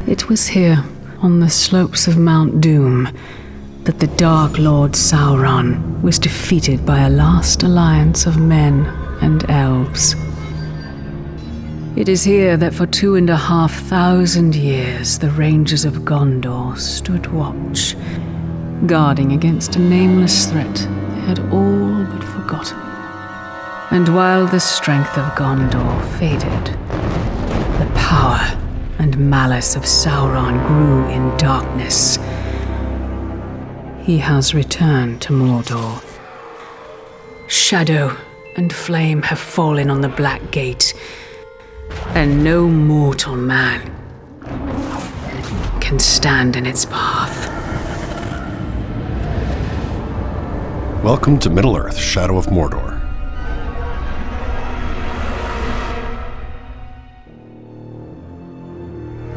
It was here, on the slopes of Mount Doom, that the Dark Lord Sauron was defeated by a last alliance of men and elves. It is here that for 2,500 years the Rangers of Gondor stood watch, guarding against a nameless threat they had all but forgotten. And while the strength of Gondor faded, the power and malice of Sauron grew in darkness. He has returned to Mordor. Shadow and flame have fallen on the Black Gate, and no mortal man can stand in its path. Welcome to Middle-earth: Shadow of Mordor.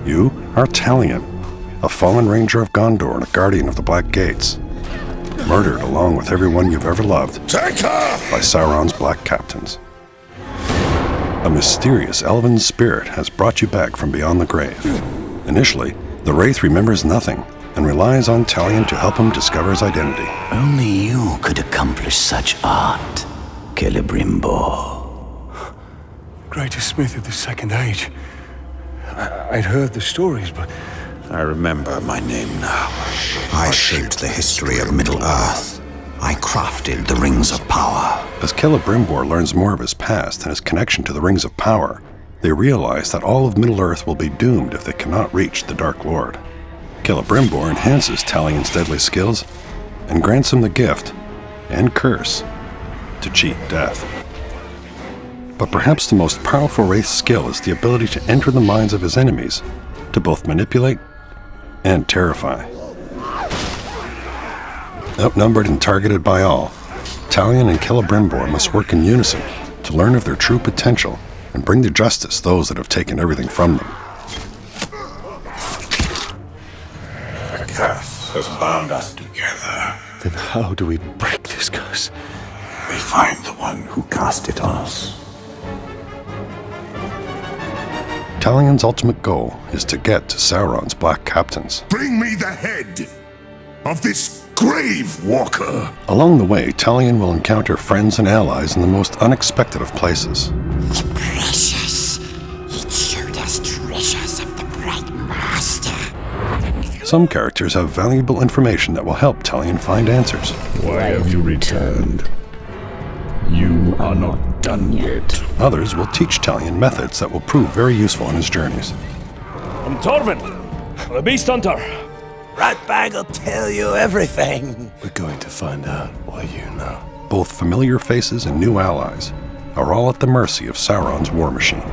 You are Talion, a fallen ranger of Gondor and a guardian of the Black Gates, murdered along with everyone you've ever loved by Sauron's black captains. A mysterious elven spirit has brought you back from beyond the grave. Initially, the Wraith remembers nothing and relies on Talion to help him discover his identity. Only you could accomplish such art, Celebrimbor. Greatest smith of the Second Age. I'd heard the stories, but I remember my name now. I shaped the history of Middle-earth. I crafted the Rings of Power. As Celebrimbor learns more of his past and his connection to the Rings of Power, they realize that all of Middle-earth will be doomed if they cannot reach the Dark Lord. Celebrimbor enhances Talion's deadly skills and grants him the gift and curse to cheat death. But perhaps the most powerful Wraith skill is the ability to enter the minds of his enemies, to both manipulate and terrify. Outnumbered and targeted by all, Talion and Celebrimbor must work in unison to learn of their true potential and bring to justice those that have taken everything from them. The curse has bound us together. then how do we break this curse? We find the one who cast it on us. Talion's ultimate goal is to get to Sauron's black captains. Bring me the head of this grave walker! Along the way, Talion will encounter friends and allies in the most unexpected of places. Precious. It showed us treasures of the Bright Master. Some characters have valuable information that will help Talion find answers. Why have you returned? You are not done yet. Others will teach Talion methods that will prove very useful in his journeys. I'm Torvin, the Beast Hunter. Ratbag will tell you everything. We're going to find out why you know. Both familiar faces and new allies are all at the mercy of Sauron's war machine.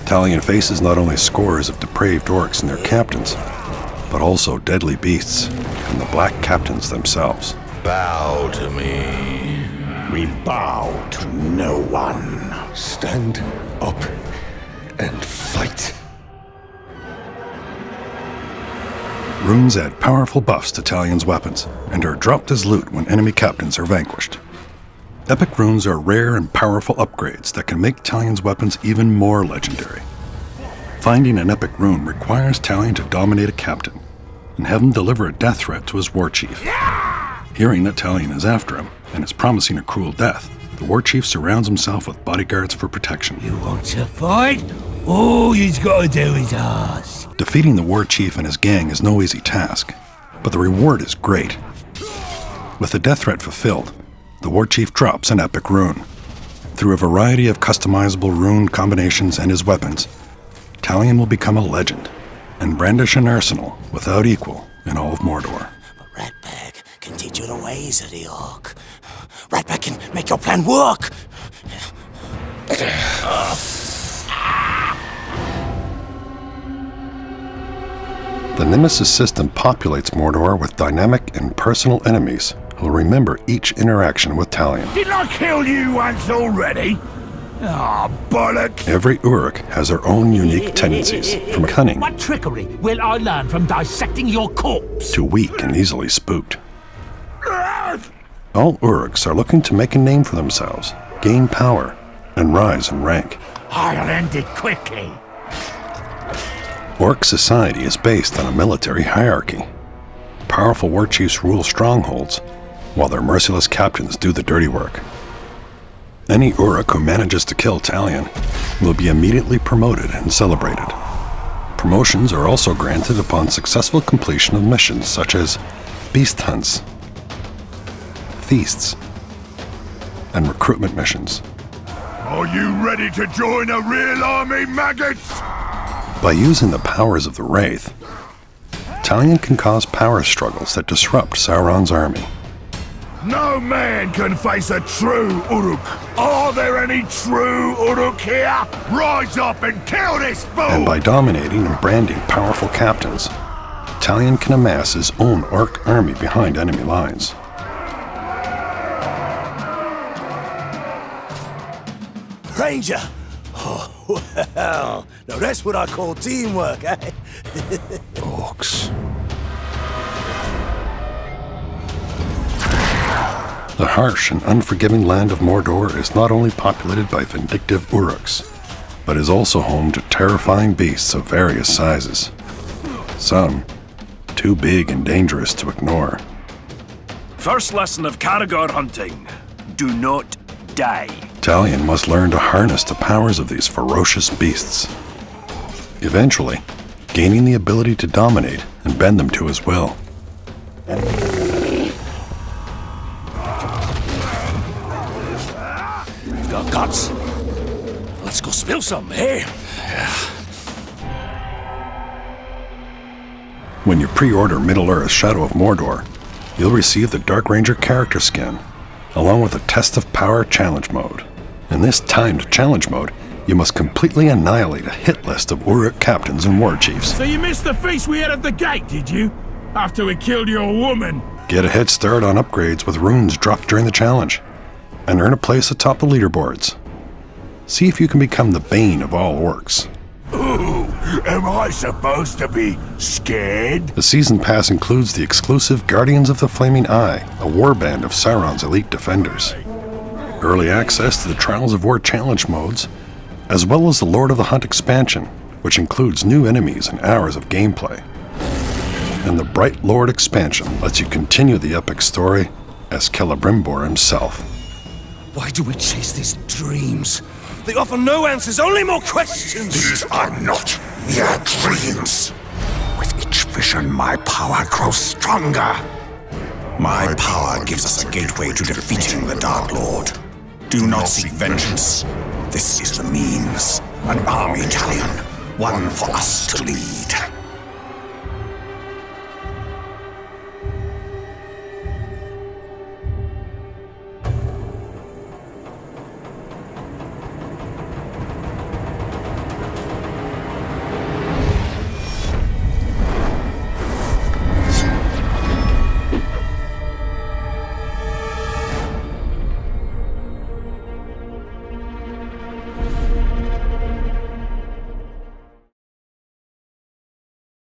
Talion faces not only scores of depraved orcs and their captains, but also deadly beasts and the black captains themselves. Bow to me. We bow to no one. Stand up and fight. Runes add powerful buffs to Talion's weapons and are dropped as loot when enemy captains are vanquished. Epic runes are rare and powerful upgrades that can make Talion's weapons even more legendary. Finding an epic rune requires Talion to dominate a captain and have him deliver a death threat to his war chief. Hearing that Talion is after him and is promising a cruel death, the war chief surrounds himself with bodyguards for protection. You want to fight? All he's got to do is ask. Defeating the war chief and his gang is no easy task, but the reward is great. With the death threat fulfilled, the war chief drops an epic rune. Through a variety of customizable rune combinations and his weapons, Talion will become a legend and brandish an arsenal without equal in all of Mordor. But Ratbag can teach you the ways of the orc. Ratbag can make your plan work. The nemesis system populates Mordor with dynamic and personal enemies who will remember each interaction with Talion. Didn't I kill you once already? Ah, bollocks! Every Uruk has their own unique tendencies, from cunning What trickery will I learn from dissecting your corpse? to weak and easily spooked. All Uruks are looking to make a name for themselves, gain power, and rise in rank. I'll end it quickly. Orc society is based on a military hierarchy. Powerful war chiefs rule strongholds, while their merciless captains do the dirty work. Any Uruk who manages to kill Talion will be immediately promoted and celebrated. Promotions are also granted upon successful completion of missions such as beast hunts, feasts, and recruitment missions. Are you ready to join a real army, maggots? By using the powers of the Wraith, Talion can cause power struggles that disrupt Sauron's army. No man can face a true Uruk. Are there any true Uruk here? Rise up and kill this fool! And by dominating and branding powerful captains, Talion can amass his own orc army behind enemy lines. Ranger! Oh, well, now that's what I call teamwork, eh? Orcs. The harsh and unforgiving land of Mordor is not only populated by vindictive Uruks, but is also home to terrifying beasts of various sizes. Some too big and dangerous to ignore. First lesson of Caragor hunting: do not die. Talion must learn to harness the powers of these ferocious beasts, eventually gaining the ability to dominate and bend them to his will. Got guts. Let's go spill some, eh? When you pre-order Middle-earth Shadow of Mordor, you'll receive the Dark Ranger character skin, along with a Test of Power challenge mode. In this timed challenge mode, you must completely annihilate a hit list of Uruk captains and war chiefs. So you missed the feast we had at the gate, did you? After we killed your woman? Get a head start on upgrades with runes dropped during the challenge, and earn a place atop the leaderboards. See if you can become the bane of all orcs. Ooh, am I supposed to be scared? The season pass includes the exclusive Guardians of the Flaming Eye, a warband of Sauron's elite defenders. Early access to the Trials of War challenge modes, as well as the Lord of the Hunt expansion, which includes new enemies and hours of gameplay. And the Bright Lord expansion lets you continue the epic story as Celebrimbor himself. Why do we chase these dreams? They offer no answers, only more questions! These are not mere dreams. With each vision, my power grows stronger. My power gives us a gateway to defeating the Dark Lord. Do not seek vengeance. This is the means. An army, Talion. One for us to lead.